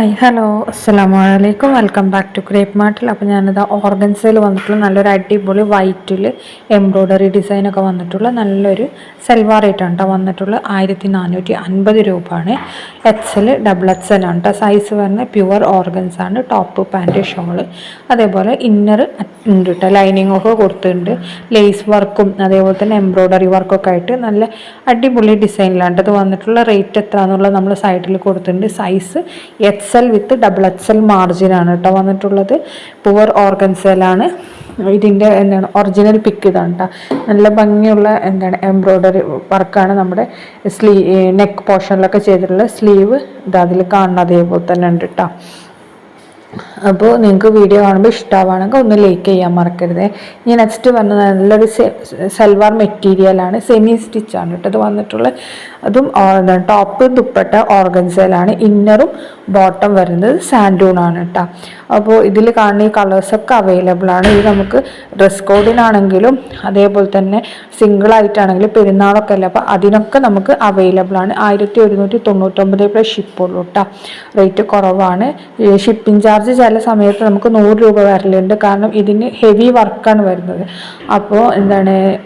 Hi hello അസ്സലാമു അലൈക്കും welcome back to crepe മാർട്ടിൽ. അപ്പോൾ ഞാനിത് ഓർഗൻസയിൽ വന്നിട്ടുള്ള നല്ലൊരു അടിപൊളി വൈറ്റിൽ എംബ്രോയ്ഡറി ഡിസൈനൊക്കെ വന്നിട്ടുള്ള നല്ലൊരു സൽവാർ ആയിട്ടാണ് കേട്ടോ വന്നിട്ടുള്ള 1450 രൂപയാണ്. XL XXL ആണ് കേട്ടോ സൈസ് വരുന്നത്. പ്യുവർ ഓർഗൻസ് ആണ്. ടോപ്പ് പാൻറ്റ് ഷോള് അതേപോലെ ഇന്നർ ഉണ്ട് കേട്ടോ. ലൈനിങ് ഒക്കെ കൊടുത്തിട്ടുണ്ട്. ലേസ് വർക്കും അതേപോലെ തന്നെ എംബ്രോയ്ഡറി വർക്കൊക്കെ ആയിട്ട് നല്ല അടിപൊളി ഡിസൈനിലാണ് ഇത് വന്നിട്ടുള്ള. റേറ്റ് എത്ര എന്നുള്ളത് നമ്മൾ സൈഡിൽ കൊടുത്തിട്ടുണ്ട്. സൈസ് XL വിത്ത് XXL മാർജിനാണ് കേട്ടോ വന്നിട്ടുള്ളത്. പുവർ ഓർഗൻസയിലാണ്. ഇതിൻ്റെ ഒറിജിനൽ പിക്ക് ഇതാണ് കേട്ടോ. നല്ല ഭംഗിയുള്ള എംബ്രോയ്ഡറി വർക്കാണ് നമ്മുടെ നെക്ക് പോർഷനിലൊക്കെ ചെയ്തിട്ടുള്ള. സ്ലീവ് ഇത് അതിൽ കാണുന്ന അതേപോലെ തന്നെ ഉണ്ട് കേട്ടോ. അപ്പോൾ നിങ്ങൾക്ക് വീഡിയോ കാണുമ്പോൾ ഇഷ്ടമാവുകയാണെങ്കിൽ ഒന്ന് ലൈക്ക് ചെയ്യാൻ മറക്കരുത്. ഇനി നെക്സ്റ്റ് വന്നത് നല്ലൊരു സൽവാർ മെറ്റീരിയലാണ്. സെമി സ്റ്റിച്ചാണ് കേട്ടോ ഇത് വന്നിട്ടുള്ളത്. അതും ടോപ്പ് ദുപ്പട്ട ഓർഗൻസയിലാണ്. ഇന്നറും ബോട്ടം വരുന്നത് സാൻഡൂൺ ആണ് കേട്ടോ. അപ്പോൾ ഇതിൽ കാണുന്ന ഈ കളേഴ്സൊക്കെ അവൈലബിൾ ആണ്. ഇത് നമുക്ക് ഡ്രസ് കോഡിനാണെങ്കിലും അതേപോലെ തന്നെ സിംഗിളായിട്ടാണെങ്കിലും പെരുന്നാളൊക്കെ അല്ല, അപ്പോൾ അതിനൊക്കെ നമുക്ക് അവൈലബിൾ ആണ്. 1199 പ്ലസ് ഷിപ്പുള്ളൂ കേട്ടോ. റേറ്റ് കുറവാണ്. ഷിപ്പിംഗ് ചാർജ് ചില സമയത്ത് നമുക്ക് 100 രൂപ വരലുണ്ട്. കാരണം ഇതിന് ഹെവി വർക്കാണ് വരുന്നത്. അപ്പോൾ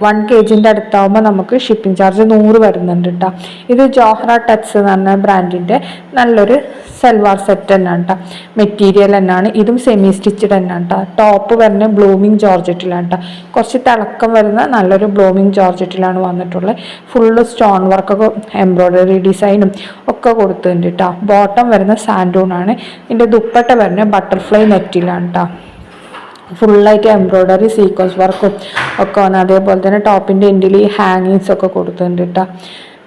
1 kg അടുത്താവുമ്പോൾ നമുക്ക് ഷിപ്പിംഗ് ചാർജ് 100 വരുന്നുണ്ട് കേട്ടോ. ഇത് ജോഹ്റ ടച്ച് എന്ന് പറഞ്ഞ ബ്രാൻഡിൻ്റെ നല്ലൊരു സൽവാർ സെറ്റ് തന്നെയാണ് കേട്ടോ. മെറ്റീരിയൽ തന്നെയാണ്. ഇതും സെമി സ്റ്റിച്ചഡ് തന്നെയാണ് കേട്ടോ. ടോപ്പ് വരുന്ന ബ്ലൂമിങ് ജോർജറ്റിലാണ് കേട്ടോ. കുറച്ച് തിളക്കം വരുന്ന നല്ലൊരു ബ്ലൂമിങ് ജോർജറ്റിലാണ് വന്നിട്ടുള്ളത്. ഫുള്ള് സ്റ്റോൺ വർക്കൊക്കെ എംബ്രോയ്ഡറി ഡിസൈനും ഒക്കെ കൊടുത്തിട്ടുണ്ട് കേട്ടോ. ബോട്ടം വരുന്ന സാൻഡൂൺ ആണ്. ഇതിൻ്റെ ദുപ്പട്ട വരുന്ന ബട്ടർഫ്ലൈ നെറ്റിലാണ് കേട്ടോ. ഫുള്ളായിട്ട് എംബ്രോയ്ഡറി സീക്വൻസ് വർക്കും ഒക്കെ വന്ന് അതേപോലെ തന്നെ ടോപ്പിൻ്റെ എൻഡിൽ ഈ ഹാങ്ങിങ്സ് ഒക്കെ കൊടുത്തിട്ടുണ്ട് കേട്ടോ.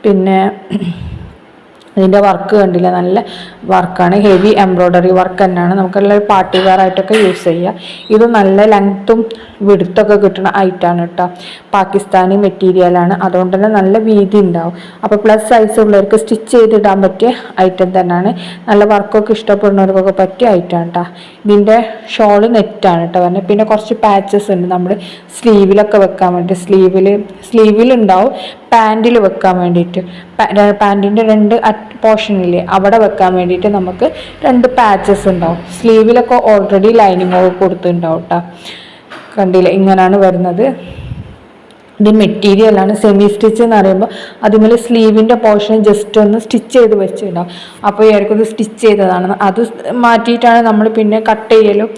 പിന്നെ ഇതിൻ്റെ വർക്ക് കണ്ടില്ല, നല്ല വർക്കാണ്. ഹെവി എംബ്രോയ്ഡറി വർക്ക് തന്നെയാണ്. നമുക്കെല്ലാം പാർട്ടി വെയർ ആയിട്ടൊക്കെ യൂസ് ചെയ്യാം. ഇത് നല്ല ലെങ്ത്തും വിടുത്തൊക്കെ കിട്ടുന്ന ഐറ്റാണ് കേട്ടോ. പാകിസ്ഥാനി മെറ്റീരിയലാണ്. അതുകൊണ്ട് തന്നെ നല്ല വീതി ഉണ്ടാവും. അപ്പോൾ പ്ലസ് സൈസ് ഉള്ളവർക്ക് സ്റ്റിച്ച് ചെയ്തിടാൻ പറ്റിയ ഐറ്റം തന്നെയാണ്. നല്ല വർക്കൊക്കെ ഇഷ്ടപ്പെടുന്നവർക്കൊക്കെ പറ്റിയ ഐറ്റമാണ് കേട്ടോ. ഇതിൻ്റെ ഷോള് നെറ്റാണ് കേട്ടോ പറഞ്ഞത്. പിന്നെ കുറച്ച് പാച്ചസ് ഉണ്ട് നമ്മൾ സ്ലീവിലൊക്കെ വെക്കാൻ വേണ്ടി. സ്ലീവിലുണ്ടാവും പാൻറ്റിൽ വെക്കാൻ വേണ്ടിയിട്ട്. പാൻറ്റിൻ്റെ 2 പോർഷനില്ലേ അവിടെ വെക്കാൻ വേണ്ടിയിട്ട് നമുക്ക് 2 പാച്ചസ് ഉണ്ടാവും. സ്ലീവിലൊക്കെ ഓൾറെഡി ലൈനിങ് ഒക്കെ കൊടുത്തിട്ടുണ്ടാവും കേട്ടോ. കണ്ടില്ല, ഇങ്ങനെയാണ് വരുന്നത്. ഇത് മെറ്റീരിയലാണ്. സെമി സ്റ്റിച്ച് എന്ന് പറയുമ്പോൾ അതുപോലെ സ്ലീവിൻ്റെ പോർഷൻ ജസ്റ്റ് ഒന്ന് സ്റ്റിച്ച് ചെയ്ത് വെച്ചിട്ടുണ്ടാവും. അപ്പോൾ ആയിരിക്കും ഇത് സ്റ്റിച്ച് ചെയ്തതാണ്. അത് മാറ്റിയിട്ടാണ് നമ്മൾ പിന്നെ കട്ട് ചെയ്യലും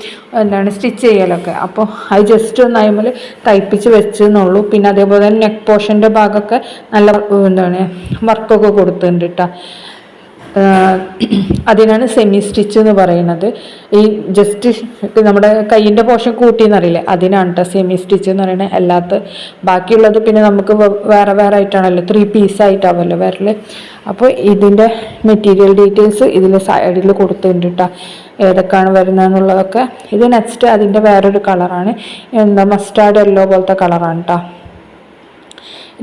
സ്റ്റിച്ച് ചെയ്യലൊക്കെ. അപ്പോൾ അത് ജസ്റ്റ് ഒന്ന് അതിൽ തയ്പ്പിച്ച് വെച്ചെന്നുള്ളൂ. പിന്നെ അതേപോലെ തന്നെ നെക്ക് പോർഷൻ്റെ ഭാഗമൊക്കെ നല്ല വർക്കൊക്കെ കൊടുത്തിട്ടുണ്ട് കേട്ടോ. അതിനാണ് സെമി സ്റ്റിച്ച് എന്ന് പറയുന്നത്. ഈ ജസ്റ്റ് നമ്മുടെ കയ്യിൻ്റെ പോർഷൻ കൂട്ടിയെന്നറിയില്ലേ, അതിനാണ് കേട്ടോ സെമി സ്റ്റിച്ച് എന്ന് പറയുന്നത്. അല്ലാത്ത ബാക്കിയുള്ളത് പിന്നെ നമുക്ക് വേറെ വേറെ ആയിട്ടാണല്ലോ, 3 പീസായിട്ടാവല്ലോ വരല്. അപ്പോൾ ഇതിൻ്റെ മെറ്റീരിയൽ ഡീറ്റെയിൽസ് ഇതിൽ സൈഡിൽ കൊടുത്തിട്ടുണ്ട് കേട്ടോ, ഏതൊക്കെയാണ് വരുന്നതെന്നുള്ളതൊക്കെ. ഇത് നെക്സ്റ്റ് അതിൻ്റെ വേറൊരു കളറാണ്, മസ്റ്റാർഡ് യെല്ലോ പോലത്തെ കളറാണ് കേട്ടോ.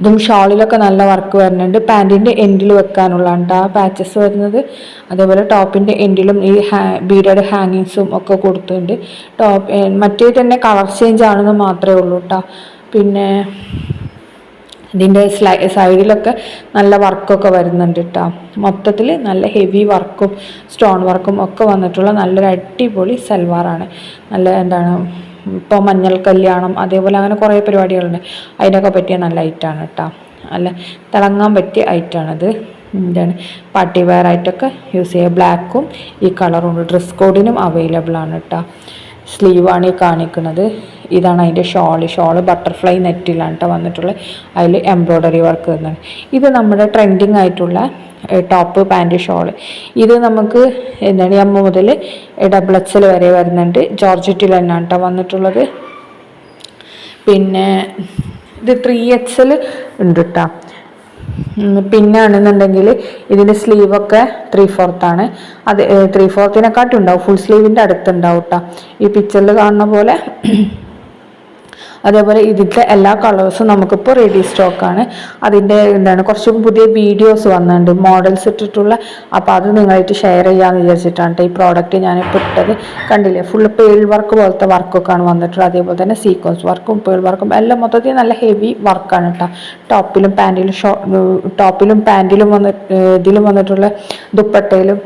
ഇതും ഷോളിലൊക്കെ നല്ല വർക്ക് വരുന്നുണ്ട്. പാൻറ്റിൻ്റെ എൻഡിൽ വെക്കാനുള്ളതാണ് കേട്ടോ പാച്ചസ് വരുന്നത്. അതേപോലെ ടോപ്പിൻ്റെ എൻഡിലും ഈ ബീഡഡ് ഹാങ്ങിങ്സും ഒക്കെ കൊടുത്തിട്ടുണ്ട്. മറ്റേ തന്നെ കളർ ചേഞ്ച് ആണെന്ന് മാത്രമേ ഉള്ളൂ കേട്ടോ. പിന്നെ ഇതിൻ്റെ സൈഡിലൊക്കെ നല്ല വർക്കൊക്കെ വരുന്നുണ്ട് കേട്ടോ. മൊത്തത്തിൽ നല്ല ഹെവി വർക്കും സ്റ്റോൺ വർക്കും ഒക്കെ വന്നിട്ടുള്ള നല്ലൊരു അടിപൊളി സൽവാറാണ്. നല്ല ഇപ്പോൾ മഞ്ഞൾ കല്യാണം അതേപോലെ അങ്ങനെ കുറേ പരിപാടികളുണ്ട്. അതിനൊക്കെ പറ്റിയ നല്ല ഐറ്റാണ് കേട്ടോ. നല്ല തിളങ്ങാൻ പറ്റിയ ഐറ്റാണിത്. പാർട്ടി വെയർ ആയിട്ടൊക്കെ യൂസ് ചെയ്യുക. ബ്ലാക്കും ഈ കളറും ഉണ്ട്. ഡ്രസ് കോഡിനും അവൈലബിൾ ആണ് കേട്ടോ. സ്ലീവാണ് ഈ കാണിക്കുന്നത്. ഇതാണ് അതിൻ്റെ ഷോള് ബട്ടർഫ്ലൈ നെറ്റിലാണ് കേട്ടോ വന്നിട്ടുള്ളത്. അതിൽ എംബ്രോയ്ഡറി വർക്ക് വരുന്നുണ്ട്. ഇത് നമ്മുടെ ട്രെൻഡിങ് ആയിട്ടുള്ള ടോപ്പ് പാൻറ്റ് ഷോള്. ഇത് നമുക്ക് M മുതൽ XXL വരെ വരുന്നുണ്ട്. ജോർജറ്റിൽ തന്നെയാണ് കേട്ടോ വന്നിട്ടുള്ളത്. പിന്നെ ഇത് 3XL ഉണ്ട് കേട്ടോ. പിന്നെ ആണെന്നുണ്ടെങ്കിൽ ഇതിൻ്റെ സ്ലീവൊക്കെ 3/4 ആണ്. അത് 3/4 ഉണ്ടാവും. ഫുൾ സ്ലീവിൻ്റെ അടുത്തുണ്ടാവും കേട്ടോ. ഈ പിക്ചറിൽ കാണുന്ന പോലെ. അതേപോലെ ഇതിൻ്റെ എല്ലാ കളേഴ്സും നമുക്കിപ്പോൾ റെഡി സ്റ്റോക്കാണ്. അതിൻ്റെ കുറച്ചും പുതിയ വീഡിയോസ് വന്നിട്ടുണ്ട് മോഡൽസ് ഇട്ടിട്ടുള്ള. അപ്പോൾ അത് നിങ്ങളായിട്ട് ഷെയർ ചെയ്യാമെന്ന് വിചാരിച്ചിട്ടാണ് ഈ പ്രോഡക്റ്റ് ഞാനിപ്പോൾ ഇട്ടത്. കണ്ടില്ലേ, ഫുള്ള് പേൾ വർക്ക് പോലത്തെ വർക്കൊക്കെയാണ് വന്നിട്ടുള്ളത്. അതേപോലെ തന്നെ സീക്വൻസ് വർക്കും പേൾ വർക്കും എല്ലാം മൊത്തത്തിൽ നല്ല ഹെവി വർക്കാണ് കേട്ടോ. ടോപ്പിലും പാൻറ്റിലും ഇതിലും വന്നിട്ടുള്ള ദുപ്പട്ടയിലും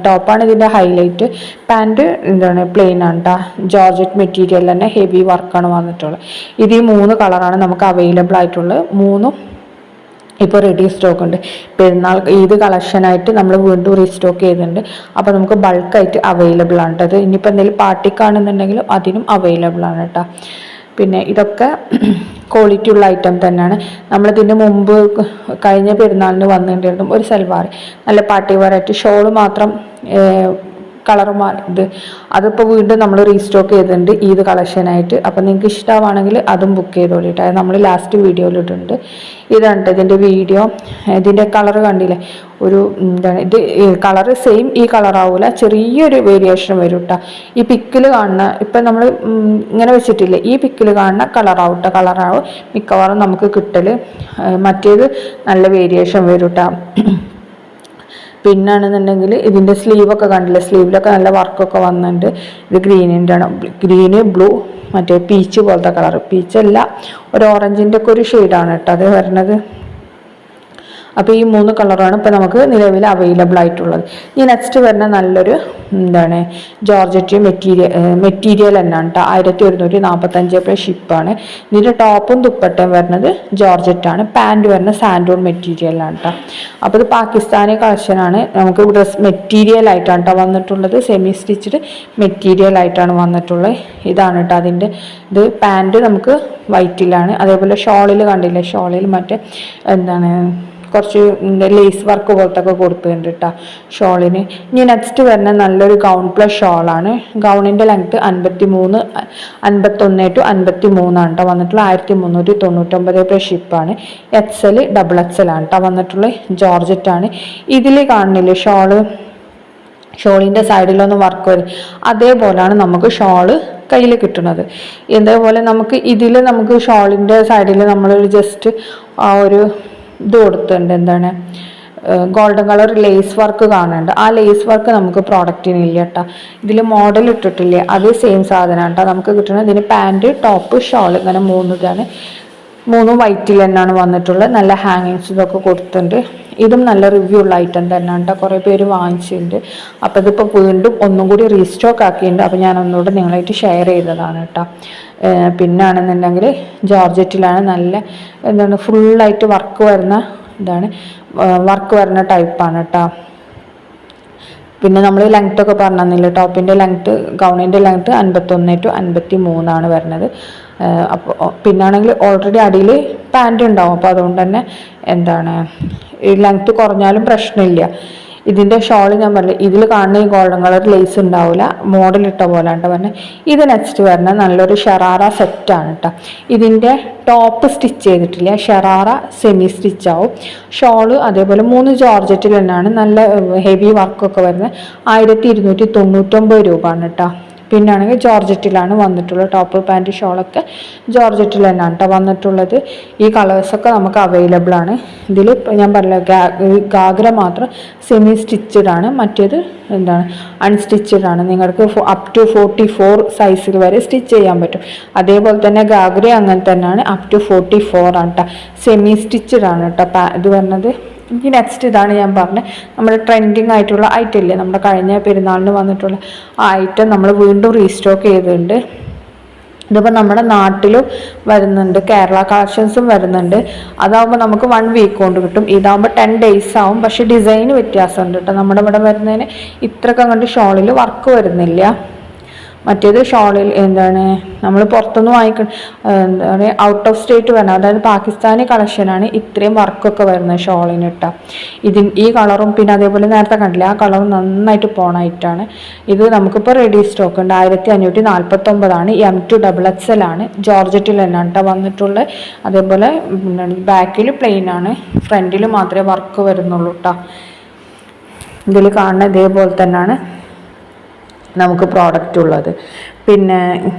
ടോപ്പാണ് ഇതിൻ്റെ ഹൈലൈറ്റ്. പാൻറ്റ് എന്താണ് പ്ലെയിൻ ആണ് കേട്ടോ. ജോർജറ്റ് മെറ്റീരിയൽ തന്നെ ഹെവി വർക്കാണ് വന്നിട്ടുള്ളത്. ഇത് ഈ 3 കളറാണ് നമുക്ക് അവൈലബിൾ ആയിട്ടുള്ളത്. 3ഉം ഇപ്പോൾ റെഡി സ്റ്റോക്ക് ഉണ്ട്. പെരുന്നാൾ ഈദ് കളക്ഷനായിട്ട് നമ്മൾ വീണ്ടും റീസ്റ്റോക്ക് ചെയ്തിട്ടുണ്ട്. അപ്പോൾ നമുക്ക് ബൾക്കായിട്ട് അവൈലബിൾ ആണ് കേട്ടോ. അത് ഇനിയിപ്പോൾ എന്തെങ്കിലും പാർട്ടിക്കാണെന്നുണ്ടെങ്കിലും അതിനും അവൈലബിൾ ആണ് കേട്ടോ. പിന്നെ ഇതൊക്കെ ക്വാളിറ്റി ഉള്ള ഐറ്റം തന്നെയാണ്. നമ്മളിതിൻ്റെ മുമ്പ് കഴിഞ്ഞ പെരുന്നാളിന് വന്നിട്ടുണ്ടായിരുന്നു ഒരു സൽവാർ, നല്ല പാർട്ടി വെയറായിട്ട് ഷോള് മാത്രം കളർ ഇത് അതിപ്പോൾ വീണ്ടും നമ്മൾ റീസ്റ്റോക്ക് ചെയ്തിട്ടുണ്ട് ഈദ് കളക്ഷനായിട്ട്. അപ്പം നിങ്ങൾക്ക് ഇഷ്ടമാണെങ്കിൽ അതും ബുക്ക് ചെയ്തോളിട്ട്. അത് നമ്മൾ ലാസ്റ്റ് വീഡിയോയിലിട്ടുണ്ട്. ഇതാണ് ഇതിൻ്റെ വീഡിയോ. ഇതിൻ്റെ കളർ കണ്ടില്ലേ, ഒരു എന്താണ് ഇത് കളറ് സെയിം ഈ കളറാവില്ല, ചെറിയൊരു വേരിയേഷൻ വരും കേട്ടോ. ഈ പിക്കിൽ കാണുന്ന ഇപ്പം നമ്മൾ ഇങ്ങനെ വെച്ചിട്ടില്ലേ, ഈ പിക്കിൽ കാണുന്ന കളറാവും കേട്ടോ. കളറാവും മിക്കവാറും നമുക്ക് കിട്ടൽ. മറ്റേത് നല്ല വേരിയേഷൻ വരും കേട്ടോ. പിന്നാണെന്നുണ്ടെങ്കിൽ ഇതിൻ്റെ സ്ലീവൊക്കെ കണ്ടില്ലേ, സ്ലീവിലൊക്കെ നല്ല വർക്കൊക്കെ വന്നിട്ടുണ്ട്. ഇത് ഗ്രീനിൻ്റെ ആണ്, ഗ്രീന് ബ്ലൂ മറ്റേ പീച്ച് പോലത്തെ കളർ, പീച്ചല്ല ഒരു ഓറഞ്ചിൻ്റെ ഒക്കെ ഒരു ഷെയ്ഡാണ് കേട്ടോ അത് വരുന്നത്. അപ്പോൾ ഈ 3 കളറാണ് ഇപ്പോൾ നമുക്ക് നിലവിൽ അവൈലബിൾ ആയിട്ടുള്ളത്. ഈ നെക്സ്റ്റ് വരുന്ന നല്ലൊരു എന്താണ് ജോർജറ്റ് മെറ്റീരിയൽ തന്നെയാണ് കേട്ടോ. 1145 പ്ലസ് ഷിപ്പാണ്. ഇതിൻ്റെ ടോപ്പും ദുപ്പട്ടയും വരുന്നത് ജോർജറ്റാണ്. പാൻറ് വരുന്ന സാൻഡൂൺ മെറ്റീരിയലാണ് കേട്ടോ. അപ്പോൾ ഇത് പാകിസ്ഥാനി കളക്ഷനാണ്. നമുക്ക് ഡ്രസ് മെറ്റീരിയൽ ആയിട്ടാണ് കേട്ടോ വന്നിട്ടുള്ളത്. സെമി സ്റ്റിച്ച്ഡ് മെറ്റീരിയൽ ആയിട്ടാണ് വന്നിട്ടുള്ളത്. ഇതാണ് കേട്ടോ അതിൻ്റെ ഇത്. പാൻറ് നമുക്ക് വൈറ്റിലാണ്. അതേപോലെ ഷോളിൽ കണ്ടില്ലേ, ഷോളിൽ മറ്റേ എന്താണ് കുറച്ച് ലേസ് വർക്ക് പോലത്തെ ഒക്കെ കൊടുത്തിട്ടുണ്ട് കേട്ടോ ഷോളിന്. ഇനി നെക്സ്റ്റ് വരുന്ന നല്ലൊരു ഗൗൺ പ്ലസ് ഷോളാണ്. ഗൗണിൻ്റെ ലെങ്ത്ത് 51 ടു 53 ആണ് കേട്ടോ വന്നിട്ടുള്ള. 1399 പ്ലസ് ഷിപ്പാണ്. XL XXL ആണ് കേട്ടോ വന്നിട്ടുള്ളത്. ജോർജറ്റാണ്. ഇതിൽ കാണുന്നില്ലേ ഷോളിൻ്റെ സൈഡിലൊന്നും വർക്ക് വരും, അതേപോലെയാണ് നമുക്ക് ഷോള് കയ്യിൽ കിട്ടുന്നത്. ഇതേപോലെ നമുക്ക് ഇതിൽ നമുക്ക് ഷോളിൻ്റെ സൈഡിൽ നമ്മളൊരു ജസ്റ്റ് ആ ഒരു ഇത് കൊടുത്തിട്ടുണ്ട്, എന്താണ് ഗോൾഡൻ കളർ ലേസ് വർക്ക് കാണുന്നുണ്ട്. ആ ലേസ് വർക്ക് നമുക്ക് പ്രോഡക്റ്റിന് ഇല്ല കേട്ടോ. ഇതിൽ മോഡൽ ഇട്ടിട്ടില്ലേ, അത് സെയിം സാധനമാണ് കേട്ടോ നമുക്ക് കിട്ടുന്നത്. ഇതിന് പാൻറ് ടോപ്പ് ഷോൾ ഇങ്ങനെ 3 ഇതാണ്. 3 വൈറ്റിൽ തന്നെയാണ് വന്നിട്ടുള്ളത്. നല്ല ഹാങ്ങിങ്സ് ഇതൊക്കെ കൊടുത്തിട്ടുണ്ട്. ഇതും നല്ല റിവ്യൂ ഉള്ള ഐറ്റം തന്നെയാണ് കേട്ടോ. കുറേ പേര് വാങ്ങിച്ചിട്ടുണ്ട്. അപ്പോൾ ഇതിപ്പോൾ വീണ്ടും ഒന്നും കൂടി റീസ്റ്റോക്ക് ആക്കിയിട്ടുണ്ട്. അപ്പോൾ ഞാൻ ഒന്നുകൂടെ നിങ്ങളായിട്ട് ഷെയർ ചെയ്തതാണ് കേട്ടോ. പിന്നാണെന്നുണ്ടെങ്കിൽ ജോർജറ്റിലാണ് നല്ല എന്താണ് ഫുള്ളായിട്ട് വർക്ക് വരുന്ന ഇതാണ്, വർക്ക് വരുന്ന ടൈപ്പാണ് കേട്ടോ. പിന്നെ നമ്മൾ ലെങ്ത് ഒക്കെ പറഞ്ഞില്ല, ടോപ്പിൻ്റെ ലെങ്ത്ത് ഗൗണിൻ്റെ ലെങ്ത്ത് 51 ടു 53 ആണ് വരുന്നത്. അപ്പോൾ പിന്നാണെങ്കിൽ ഓൾറെഡി അടിയിൽ പാൻറ് ഉണ്ടാവും. അപ്പോൾ അതുകൊണ്ട് തന്നെ എന്താണ് ഈ ലെങ്ത്ത് കുറഞ്ഞാലും പ്രശ്നമില്ല. ഇതിൻ്റെ ഷോൾ ഞാൻ പറഞ്ഞില്ല, ഇതിൽ കാണുന്ന ഈ ഗോൾഡൻ കളർ ലേസ് ഉണ്ടാവില്ല, മോഡൽ ഇട്ട പോലെ കേട്ടോ പറഞ്ഞത്. ഇത് നെക്സ്റ്റ് വരുന്ന നല്ലൊരു ഷറാറ സെറ്റാണ് കേട്ടോ. ഇതിൻ്റെ ടോപ്പ് സ്റ്റിച്ച് ചെയ്തിട്ടില്ല, ഷറാറ സെമി സ്റ്റിച്ചാവും. ഷോള് അതേപോലെ 3 ജോർജറ്റിൽ തന്നെയാണ്. നല്ല ഹെവി വർക്കൊക്കെ വരുന്നത്. 1299 രൂപയാണ് കേട്ടോ. പിന്നാണെങ്കിൽ ജോർജറ്റിലാണ് വന്നിട്ടുള്ളത്. ടോപ്പ് പാൻറ് ഷോളൊക്കെ ജോർജറ്റിൽ തന്നെയാണ് കേട്ടോ വന്നിട്ടുള്ളത്. ഈ കളേഴ്സൊക്കെ നമുക്ക് അവൈലബിൾ ആണ്. ഇതിൽ ഞാൻ പറഞ്ഞ ഗാഗ്ര മാത്രം സെമി സ്റ്റിച്ചഡ് ആണ്, മറ്റേത് എന്താണ് അൺസ്റ്റിച്ചഡ് ആണ്. നിങ്ങൾക്ക് അപ് ടു 44 സൈസിൽ വരെ സ്റ്റിച്ച് ചെയ്യാൻ പറ്റും. അതേപോലെ തന്നെ ഗാഗ്ര അങ്ങനെ തന്നെയാണ്, അപ് ടു 44 ആണ് കേട്ടോ. സെമി സ്റ്റിച്ചഡ് ആണ് കേട്ടോ ഇത് പറഞ്ഞത്. എനിക്ക് നെക്സ്റ്റ് ഇതാണ് ഞാൻ പറഞ്ഞത്, നമ്മുടെ ട്രെൻഡിങ് ആയിട്ടുള്ള ഐറ്റം ഇല്ലേ, നമ്മുടെ കഴിഞ്ഞ പെരുന്നാളിന് വന്നിട്ടുള്ള ആ ഐറ്റം നമ്മൾ വീണ്ടും റീസ്റ്റോക്ക് ചെയ്തിട്ടുണ്ട്. ഇതിപ്പോൾ നമ്മുടെ നാട്ടിലും വരുന്നുണ്ട്, കേരള കളക്ഷൻസും വരുന്നുണ്ട്. അതാകുമ്പോൾ നമുക്ക് 1 വീക്ക് കൊണ്ട് കിട്ടും. ഇതാകുമ്പോൾ 10 days ആവും. പക്ഷേ ഡിസൈന് വ്യത്യാസമുണ്ട് കേട്ടോ. നമ്മുടെ ഇവിടെ വരുന്നതിന് ഇത്രയൊക്കെ കണ്ട് ഷോളിൽ വർക്ക് വരുന്നില്ല. മറ്റേത് ഷോളിൽ എന്താണ് നമ്മൾ പുറത്തുനിന്ന് എന്താണ് ഔട്ട് ഓഫ് സ്റ്റേറ്റ് വരണം, അതായത് പാകിസ്ഥാനി കളക്ഷനാണ് ഇത്രയും വർക്കൊക്കെ വരുന്നത് ഷോളിന് ഇട്ടാൽ. ഈ കളറും പിന്നെ അതേപോലെ നേരത്തെ കണ്ടില്ല, ആ കളറും നന്നായിട്ട് പോണായിട്ടാണ്. ഇത് നമുക്കിപ്പോൾ റെഡി സ്റ്റോക്ക് ഉണ്ട്. 1549 M2 XXL ആണ്. ജോർജറ്റിൽ തന്നെയാണ് കേട്ടോ വന്നിട്ടുള്ളത്. അതേപോലെ ബാക്കിൽ പ്ലെയിൻ ആണ്, ഫ്രണ്ടിൽ മാത്രമേ വർക്ക് വരുന്നുള്ളൂ കേട്ടോ. ഇതിൽ കാണുന്ന ഇതേപോലെ തന്നെയാണ് നമുക്ക് പ്രോഡക്റ്റ് ഉള്ളത്. പിന്നെ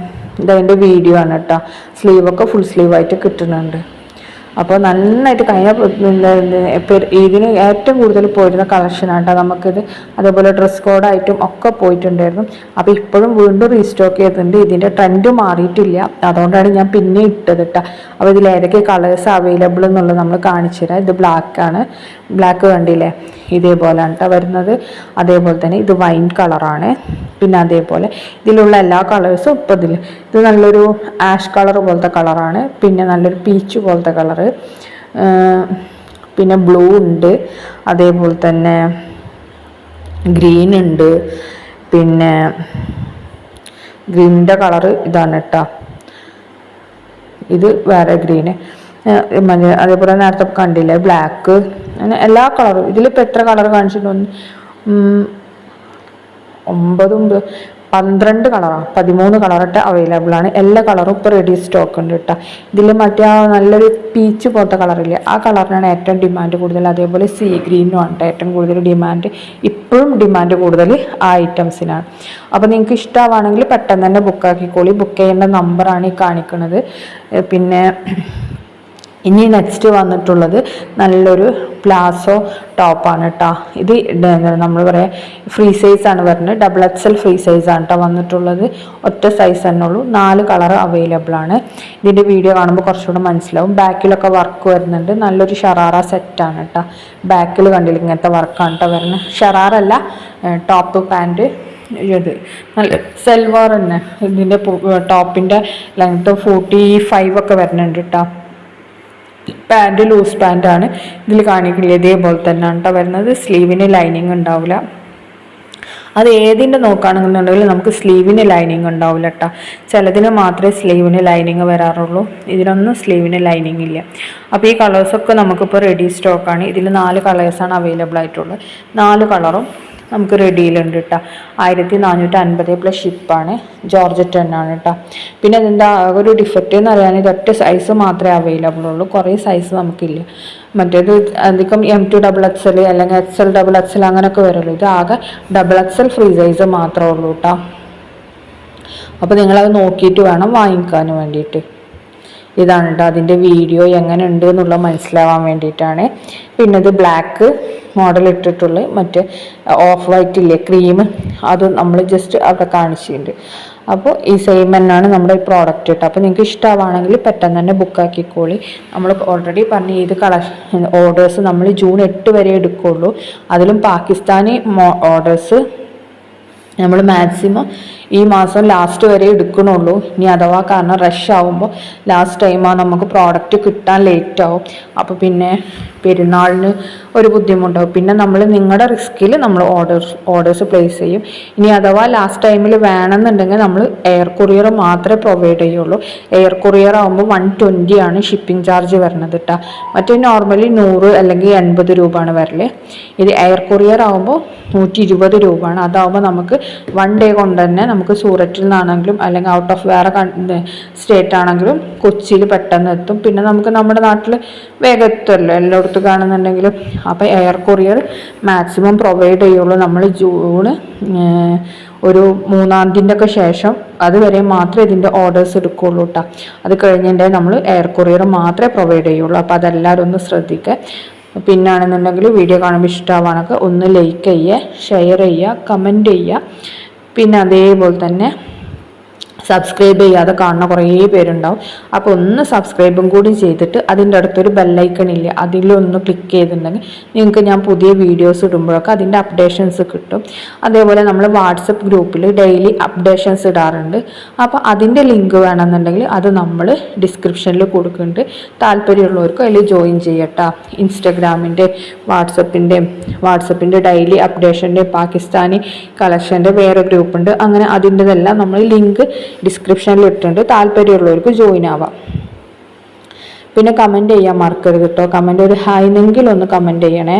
ഇതതിൻ്റെ വീഡിയോ ആണ് കേട്ടോ. സ്ലീവൊക്കെ ഫുൾ സ്ലീവായിട്ട് കിട്ടുന്നുണ്ട്. അപ്പോൾ നന്നായിട്ട് ഇതിന് ഏറ്റവും കൂടുതൽ പോയിരുന്ന കളക്ഷനാട്ടോ നമുക്കിത്. അതേപോലെ ഡ്രസ് കോഡായിട്ടും ഒക്കെ പോയിട്ടുണ്ടായിരുന്നു. അപ്പോൾ ഇപ്പോഴും വീണ്ടും റീസ്റ്റോക്ക് ചെയ്തിട്ടുണ്ട്. ഇതിൻ്റെ ട്രെൻഡ് മാറിയിട്ടില്ല, അതുകൊണ്ടാണ് ഞാൻ പിന്നെ ഇട്ടത് കേട്ടോ. അപ്പോൾ ഇതിൽ ഏതൊക്കെ കളേഴ്സ് അവൈലബിൾ എന്നുള്ളത് നമ്മൾ കാണിച്ചു തരാം. ഇത് ബ്ലാക്കാണ്, ബ്ലാക്ക് കണ്ടില്ലേ, ഇതേപോലെയാണ് കേട്ടോ വരുന്നത്. അതേപോലെ തന്നെ ഇത് വൈൻ കളറാണ്. പിന്നെ അതേപോലെ ഇതിലുള്ള എല്ലാ കളേഴ്സും ഇപ്പോൾ ഇത് നല്ലൊരു ആഷ് കളർ പോലത്തെ കളറാണ്. പിന്നെ നല്ലൊരു പീച്ച് പോലത്തെ കളറ്, പിന്നെ ബ്ലൂ ഉണ്ട്, അതേപോലെ തന്നെ ഗ്രീൻ ഉണ്ട്. പിന്നെ ഗ്രീനിൻ്റെ കളറ് ഇതാണ് കേട്ടോ, ഇത് വേറെ ഗ്രീന്. അതേപോലെ നേരത്തെ കണ്ടില്ലേ ബ്ലാക്ക്, അങ്ങനെ എല്ലാ കളറും. ഇതിലിപ്പോൾ എത്ര കളർ കാണിച്ചിട്ടുണ്ട്? 12 കളറാണ്, 13 കളറൊക്കെ അവൈലബിൾ ആണ്. എല്ലാ കളറും ഇപ്പോൾ റെഡി സ്റ്റോക്ക് ഉണ്ട് കേട്ടോ. ഇതിൽ മറ്റേ നല്ലൊരു പീച്ച് പോലത്തെ കളറില്ലേ, ആ കളറിനാണ് ഏറ്റവും ഡിമാൻഡ് കൂടുതൽ. അതേപോലെ സീ ഗ്രീനും ആണ് ഏറ്റവും കൂടുതൽ ഡിമാൻഡ്. ഇപ്പോഴും ഡിമാൻഡ് കൂടുതൽ ആ ഐറ്റംസിനാണ്. അപ്പോൾ നിങ്ങൾക്ക് ഇഷ്ടമാണെങ്കിൽ പെട്ടെന്ന് തന്നെ ബുക്കാക്കിക്കോളി. ബുക്ക് ചെയ്യേണ്ട നമ്പറാണ് ഈ കാണിക്കുന്നത്. പിന്നെ ഇനി നെക്സ്റ്റ് വന്നിട്ടുള്ളത് നല്ലൊരു പ്ലാസോ ടോപ്പാണ് കേട്ടോ. ഇത് നമ്മൾ പറയാം ഫ്രീ സൈസാണ് വരുന്നത്, ഡബിൾ XL ഫ്രീ സൈസാണ് കേട്ടോ വന്നിട്ടുള്ളത്. ഒറ്റ സൈസ് തന്നെ ഉള്ളൂ, 4 കളർ അവൈലബിൾ ആണ്. ഇതിൻ്റെ വീഡിയോ കാണുമ്പോൾ കുറച്ചുകൂടെ മനസ്സിലാവും. ബാക്കിലൊക്കെ വർക്ക് വരുന്നുണ്ട്, നല്ലൊരു ഷറാറ സെറ്റാണ് കേട്ടോ. ബാക്കിൽ കണ്ടില്ല ഇങ്ങനത്തെ വർക്കാണ് കേട്ടോ വരുന്നത്. ഷറാറല്ല, ടോപ്പ് പാൻറ്റ്. ഇത് നല്ല സെൽവാർ തന്നെ. ഇതിൻ്റെ ടോപ്പിൻ്റെ ലെങ്ത്ത് 45 ഒക്കെ വരുന്നുണ്ട് കേട്ടോ. പാൻറ്റ് ലൂസ് പാൻറ്റാണ് ഇതിൽ കാണിക്കില്ല, ഇതേപോലെ തന്നെയാണ് കേട്ടോ വരുന്നത്. സ്ലീവിന് ലൈനിങ് ഉണ്ടാവില്ല. അത് ഏതിൻ്റെ നോക്കുകയാണെന്നുണ്ടെങ്കിൽ നമുക്ക് സ്ലീവിന് ലൈനിങ് ഉണ്ടാവില്ല കേട്ടോ. ചിലതിന് മാത്രമേ സ്ലീവിന് ലൈനിങ് വരാറുള്ളൂ, ഇതിനൊന്നും സ്ലീവിന് ലൈനിങ് ഇല്ല. അപ്പോൾ ഈ കളേഴ്സൊക്കെ നമുക്കിപ്പോൾ റെഡി സ്റ്റോക്കാണ്. ഇതിൽ 4 കളേഴ്സാണ് അവൈലബിൾ ആയിട്ടുള്ളത്. 4 കളറും നമുക്ക് റെഡിയിലുണ്ട് കേട്ടോ. 1450 പ്ലസ് ഷിപ്പാണ്. ജോർജറ്റ് തന്നെയാണ് കേട്ടോ. പിന്നെ അതിൻ്റെ ഒരു ഡിഫക്റ്റ് എന്ന് പറയാൻ ഇതൊറ്റ സൈസ് മാത്രമേ അവൈലബിൾ ഉള്ളൂ, കുറേ സൈസ് നമുക്കില്ല. മറ്റേത് അധികം M2 XXL അല്ലെങ്കിൽ XL XXL അങ്ങനെയൊക്കെ വരുള്ളൂ. ഇത് ആകെ XXL ഫ്രീ സൈസ് മാത്രമേ ഉള്ളൂ കേട്ടോ. അപ്പോൾ നിങ്ങളത് നോക്കിയിട്ട് വേണം വാങ്ങിക്കാൻ വേണ്ടിയിട്ട്. ഇതാണ് കേട്ടോ അതിൻ്റെ വീഡിയോ എങ്ങനെ ഉണ്ട് എന്നുള്ള മനസ്സിലാവാൻ വേണ്ടിയിട്ടാണ്. പിന്നെ ഇത് ബ്ലാക്ക് മോഡൽ ഇട്ടിട്ടുള്ള മറ്റേ ഓഫ് വൈറ്റ് ഇല്ലേ ക്രീം, അത് നമ്മൾ ജസ്റ്റ് അവിടെ കാണിച്ചിട്ടുണ്ട്. അപ്പോൾ ഈ സെയിം തന്നെയാണ് നമ്മുടെ ഈ പ്രോഡക്റ്റ് കേട്ടോ. അപ്പോൾ നിങ്ങൾക്ക് ഇഷ്ടമാണെങ്കിൽ പെട്ടെന്ന് തന്നെ ബുക്കാക്കിക്കോളി. നമ്മൾ ഓൾറെഡി പറഞ്ഞ ഇത് ഓർഡേഴ്സ് നമ്മൾ ജൂൺ 8 വരെ എടുക്കുള്ളൂ. അതിലും പാകിസ്ഥാനി ഓർഡേഴ്സ് നമ്മൾ മാക്സിമം ഈ മാസം ലാസ്റ്റ് വരെ എടുക്കണുള്ളൂ. ഇനി അഥവാ കാരണം റഷ് ആകുമ്പോൾ ലാസ്റ്റ് ടൈമാണ് നമുക്ക് പ്രോഡക്റ്റ് കിട്ടാൻ ലേറ്റ് ആവും. അപ്പോൾ പിന്നെ പെരുന്നാളിന് ഒരു ബുദ്ധിമുട്ടാവും. പിന്നെ നമ്മൾ നിങ്ങളുടെ റിസ്കിൽ നമ്മൾ ഓർഡേഴ്സ് പ്ലേസ് ചെയ്യും. ഇനി അഥവാ ലാസ്റ്റ് ടൈമിൽ വേണമെന്നുണ്ടെങ്കിൽ നമ്മൾ എയർ കൊറിയർ മാത്രമേ പ്രൊവൈഡ് ചെയ്യുള്ളൂ. എയർ കൊറിയർ ആകുമ്പോൾ 120 ആണ് ഷിപ്പിംഗ് ചാർജ് വരുന്നത് കേട്ടോ. മറ്റേ നോർമലി 100 അല്ലെങ്കിൽ 80 രൂപയാണ് വരല്. ഇത് എയർ കൊറിയർ ആകുമ്പോൾ 120 രൂപയാണ്. അതാവുമ്പോൾ നമുക്ക് 1 ഡേ കൊണ്ട് തന്നെ നമുക്ക് സൂററ്റിൽ നിന്നാണെങ്കിലും അല്ലെങ്കിൽ ഔട്ട് ഓഫ് വേറെ സ്റ്റേറ്റ് ആണെങ്കിലും കൊച്ചിയിൽ പെട്ടെന്ന് എത്തും. പിന്നെ നമുക്ക് നമ്മുടെ നാട്ടിൽ വേഗം എത്തുമല്ലോ എല്ലായിടത്തും കാണുന്നുണ്ടെങ്കിലും. അപ്പോൾ എയർ കൊറിയർ മാക്സിമം പ്രൊവൈഡ് ചെയ്യുള്ളൂ. നമ്മൾ ജൂൺ ഒരു 3-ാം തീയതിൻ്റെ ഒക്കെ ശേഷം അതുവരെ മാത്രമേ ഇതിൻ്റെ ഓർഡേഴ്സ് എടുക്കുകയുള്ളൂ കേട്ടോ. അത് കഴിഞ്ഞിട്ട് നമ്മൾ എയർ കൊറിയർ മാത്രമേ പ്രൊവൈഡ് ചെയ്യുള്ളൂ. അപ്പോൾ അതെല്ലാവരും ഒന്ന് ശ്രദ്ധിക്കുക. പിന്നാണെന്നുണ്ടെങ്കിൽ വീഡിയോ കാണുമ്പോൾ ഇഷ്ടമാവാനൊക്കെ ഒന്ന് ലൈക്ക് ചെയ്യുക, ഷെയർ ചെയ്യുക, കമൻറ്റ് ചെയ്യുക. പിന്നെ അതേപോലെ തന്നെ സബ്സ്ക്രൈബ് ചെയ്യാതെ കാണുന്ന കുറേ പേരുണ്ടാവും. അപ്പോൾ ഒന്ന് സബ്സ്ക്രൈബും കൂടി ചെയ്തിട്ട് അതിൻ്റെ അടുത്തൊരു ബെല്ലൈക്കൺ ഇല്ല, അതിലൊന്ന് ക്ലിക്ക് ചെയ്തിട്ടുണ്ടെങ്കിൽ നിങ്ങൾക്ക് ഞാൻ പുതിയ വീഡിയോസ് ഇടുമ്പോഴൊക്കെ അതിൻ്റെ അപ്ഡേഷൻസ് കിട്ടും. അതേപോലെ നമ്മൾ വാട്സപ്പ് ഗ്രൂപ്പിൽ ഡെയിലി അപ്ഡേഷൻസ് ഇടാറുണ്ട്. അപ്പോൾ അതിൻ്റെ ലിങ്ക് വേണമെന്നുണ്ടെങ്കിൽ അത് നമ്മൾ ഡിസ്ക്രിപ്ഷനിൽ കൊടുക്കുന്നുണ്ട്. താല്പര്യമുള്ളവർക്ക് അതിൽ ജോയിൻ ചെയ്യട്ടോ. ഇൻസ്റ്റഗ്രാമിൻ്റെ വാട്സപ്പിൻ്റെ ഡെയിലി അപ്ഡേഷൻ്റെ പാകിസ്ഥാനി കളക്ഷൻ്റെ വേറെ ഗ്രൂപ്പുണ്ട്. അങ്ങനെ അതിൻ്റെതെല്ലാം നമ്മൾ ലിങ്ക് ഡിസ്ക്രിപ്ഷനിൽ ഇട്ടിട്ടുണ്ട്. താല്പര്യമുള്ളവർക്ക് ജോയിൻ ആവാം. പിന്നെ കമൻറ്റ് ചെയ്യാൻ മറക്കരുത് കേട്ടോ. കമൻറ്റ് ഒരു ഹായ്ന്നെങ്കിലും ഒന്ന് കമൻറ്റ് ചെയ്യണേ.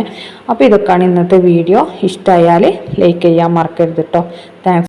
അപ്പോൾ ഇതൊക്കെയാണ് ഇന്നത്തെ വീഡിയോ. ഇഷ്ടമായാൽ ലൈക്ക് ചെയ്യാൻ മറക്കരുത് കേട്ടോ. താങ്ക്സ്.